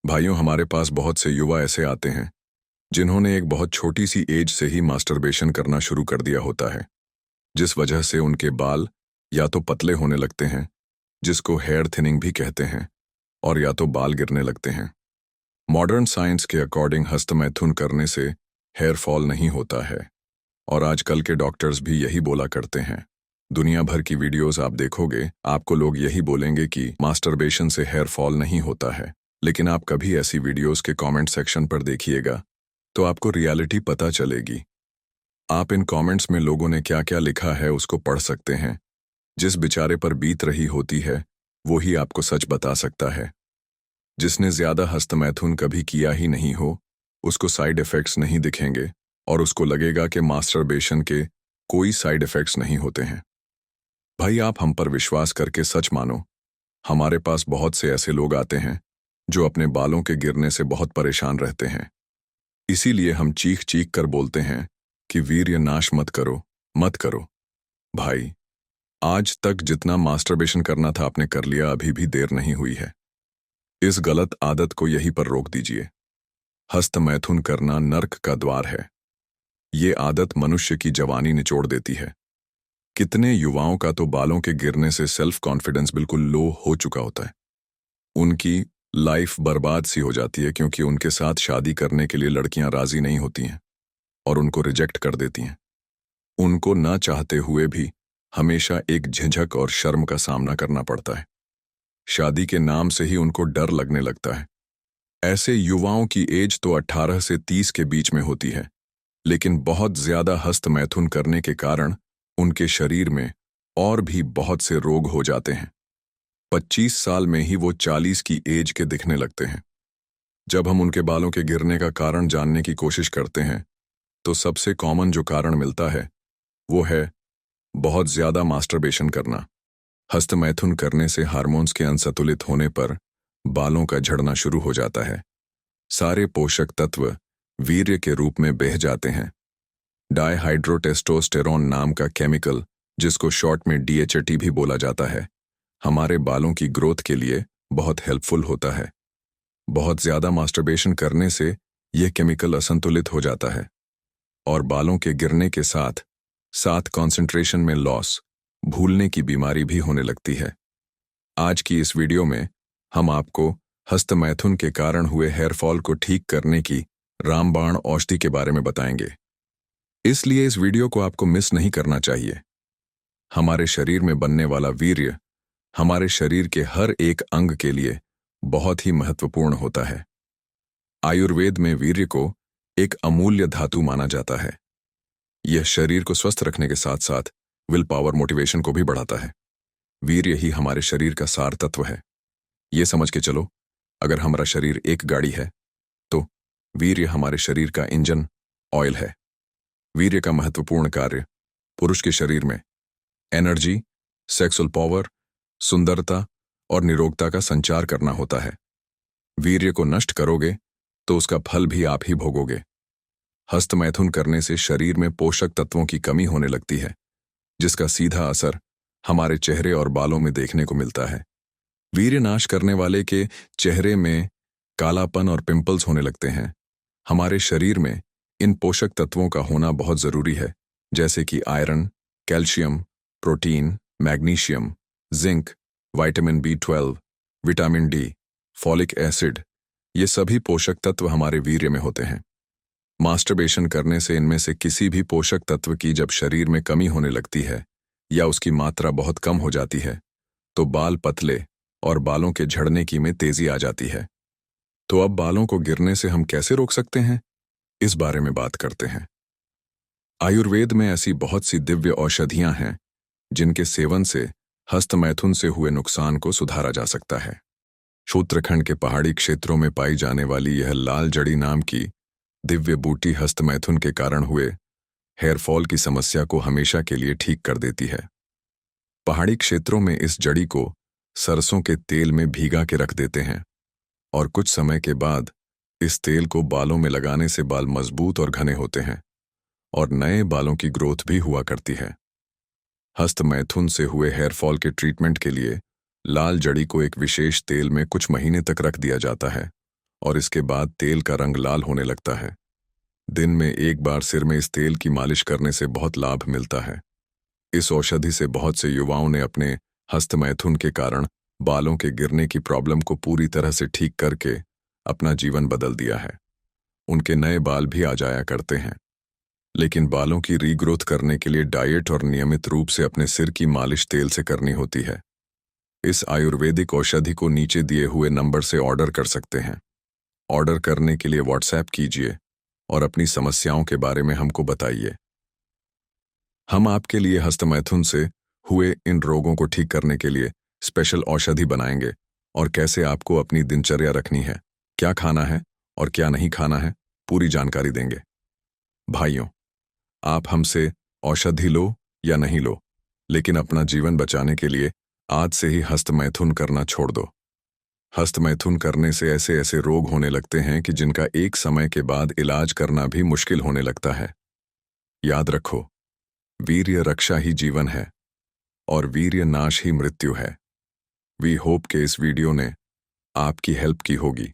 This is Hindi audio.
भाइयों, हमारे पास बहुत से युवा ऐसे आते हैं जिन्होंने एक बहुत छोटी सी एज से ही मास्टरबेशन करना शुरू कर दिया होता है, जिस वजह से उनके बाल या तो पतले होने लगते हैं, जिसको हेयर थिनिंग भी कहते हैं, और या तो बाल गिरने लगते हैं। मॉडर्न साइंस के अकॉर्डिंग हस्तमैथुन करने से हेयर फॉल नहीं होता है, और आजकल के डॉक्टर्स भी यही बोला करते हैं। दुनिया भर की वीडियोस आप देखोगे, आपको लोग यही बोलेंगे कि मास्टरबेशन से हेयर फॉल नहीं होता है। लेकिन आप कभी ऐसी वीडियोस के कमेंट सेक्शन पर देखिएगा तो आपको रियलिटी पता चलेगी। आप इन कमेंट्स में लोगों ने क्या क्या लिखा है उसको पढ़ सकते हैं। जिस बेचारे पर बीत रही होती है वो ही आपको सच बता सकता है। जिसने ज्यादा हस्तमैथुन कभी किया ही नहीं हो, उसको साइड इफेक्ट्स नहीं दिखेंगे और उसको लगेगा कि मास्टरबेशन के कोई साइड इफेक्ट्स नहीं होते हैं। भाई, आप हम पर विश्वास करके सच मानो। हमारे पास बहुत से ऐसे लोग आते हैं जो अपने बालों के गिरने से बहुत परेशान रहते हैं। इसीलिए हम चीख चीख कर बोलते हैं कि वीर्य नाश मत करो, मत करो। भाई, आज तक जितना मास्टरबेशन करना था आपने कर लिया, अभी भी देर नहीं हुई है। इस गलत आदत को यहीं पर रोक दीजिए। हस्तमैथुन करना नर्क का द्वार है। ये आदत मनुष्य की जवानी निचोड़ देती है। कितने युवाओं का तो बालों के गिरने से सेल्फ कॉन्फिडेंस बिल्कुल लो हो चुका होता है। उनकी लाइफ बर्बाद सी हो जाती है क्योंकि उनके साथ शादी करने के लिए लड़कियां राजी नहीं होती हैं और उनको रिजेक्ट कर देती हैं। उनको ना चाहते हुए भी हमेशा एक झिझक और शर्म का सामना करना पड़ता है। शादी के नाम से ही उनको डर लगने लगता है। ऐसे युवाओं की एज तो 18 से 30 के बीच में होती है, लेकिन बहुत ज्यादा हस्तमैथुन करने के कारण उनके शरीर में और भी बहुत से रोग हो जाते हैं। 25 साल में ही वो 40 की एज के दिखने लगते हैं। जब हम उनके बालों के गिरने का कारण जानने की कोशिश करते हैं तो सबसे कॉमन जो कारण मिलता है वो है बहुत ज्यादा मास्टरबेशन करना। हस्तमैथुन करने से हार्मोन्स के असंतुलित होने पर बालों का झड़ना शुरू हो जाता है। सारे पोषक तत्व वीर्य के रूप में बह जाते हैं। डायहाइड्रोटेस्टोस्टेरोन नाम का केमिकल, जिसको शॉर्ट में DHT भी बोला जाता है, हमारे बालों की ग्रोथ के लिए बहुत हेल्पफुल होता है। बहुत ज्यादा मास्टरबेशन करने से यह केमिकल असंतुलित हो जाता है और बालों के गिरने के साथ साथ कंसंट्रेशन में लॉस, भूलने की बीमारी भी होने लगती है। आज की इस वीडियो में हम आपको हस्तमैथुन के कारण हुए हेयर फॉल को ठीक करने की रामबाण औषधि के बारे में बताएंगे। इसलिए इस वीडियो को आपको मिस नहीं करना चाहिए। हमारे शरीर में बनने वाला वीर्य हमारे शरीर के हर एक अंग के लिए बहुत ही महत्वपूर्ण होता है। आयुर्वेद में वीर्य को एक अमूल्य धातु माना जाता है। यह शरीर को स्वस्थ रखने के साथ साथ विल पावर, मोटिवेशन को भी बढ़ाता है। वीर्य ही हमारे शरीर का सार तत्व है। यह समझ के चलो, अगर हमारा शरीर एक गाड़ी है तो वीर्य हमारे शरीर का इंजन, ऑयल है। वीर्य का महत्वपूर्ण कार्य पुरुष के शरीर में एनर्जी, सेक्सुअल पावर, सुंदरता और निरोगता का संचार करना होता है। वीर्य को नष्ट करोगे तो उसका फल भी आप ही भोगोगे। हस्तमैथुन करने से शरीर में पोषक तत्वों की कमी होने लगती है, जिसका सीधा असर हमारे चेहरे और बालों में देखने को मिलता है। वीर्य नाश करने वाले के चेहरे में कालापन और पिंपल्स होने लगते हैं। हमारे शरीर में इन पोषक तत्वों का होना बहुत जरूरी है, जैसे कि iron, calcium, protein, magnesium, zinc, vitamin B12, vitamin D, folic acid. ये सभी पोषक तत्व हमारे वीर्य में होते हैं। मास्टरबेशन करने से इनमें से किसी भी पोषक तत्व की जब शरीर में कमी होने लगती है या उसकी मात्रा बहुत कम हो जाती है तो बाल पतले और बालों के झड़ने की में तेजी आ जाती है। तो अब बालों को गिरने से हम कैसे रोक सकते हैं, इस बारे में बात करते हैं। आयुर्वेद में ऐसी बहुत सी दिव्य औषधियां हैं जिनके सेवन से हस्तमैथुन से हुए नुकसान को सुधारा जा सकता है। उत्तराखंड के पहाड़ी क्षेत्रों में पाई जाने वाली यह लाल जड़ी नाम की दिव्य बूटी हस्तमैथुन के कारण हुए हेयर फॉल की समस्या को हमेशा के लिए ठीक कर देती है। पहाड़ी क्षेत्रों में इस जड़ी को सरसों के तेल में भीगा के रख देते हैं और कुछ समय के बाद इस तेल को बालों में लगाने से बाल मजबूत और घने होते हैं और नए बालों की ग्रोथ भी हुआ करती है। हस्तमैथुन से हुए हेयर फॉल के ट्रीटमेंट के लिए लाल जड़ी को एक विशेष तेल में कुछ महीने तक रख दिया जाता है और इसके बाद तेल का रंग लाल होने लगता है। दिन में एक बार सिर में इस तेल की मालिश करने से बहुत लाभ मिलता है। इस औषधि से बहुत से युवाओं ने अपने हस्तमैथुन के कारण बालों के गिरने की प्रॉब्लम को पूरी तरह से ठीक करके अपना जीवन बदल दिया है। उनके नए बाल भी आ जाया करते हैं। लेकिन बालों की रीग्रोथ करने के लिए डाइट और नियमित रूप से अपने सिर की मालिश तेल से करनी होती है। इस आयुर्वेदिक औषधि को नीचे दिए हुए नंबर से ऑर्डर कर सकते हैं। ऑर्डर करने के लिए व्हाट्सएप कीजिए और अपनी समस्याओं के बारे में हमको बताइए। हम आपके लिए हस्तमैथुन से हुए इन रोगों को ठीक करने के लिए स्पेशल औषधि बनाएंगे और कैसे आपको अपनी दिनचर्या रखनी है, क्या खाना है और क्या नहीं खाना है, पूरी जानकारी देंगे। भाइयों, आप हमसे औषधि लो या नहीं लो, लेकिन अपना जीवन बचाने के लिए आज से ही हस्तमैथुन करना छोड़ दो। हस्तमैथुन करने से ऐसे ऐसे रोग होने लगते हैं कि जिनका एक समय के बाद इलाज करना भी मुश्किल होने लगता है। याद रखो, वीर्य रक्षा ही जीवन है और वीर्य नाश ही मृत्यु है। वी होप के इस वीडियो ने आपकी हेल्प की होगी।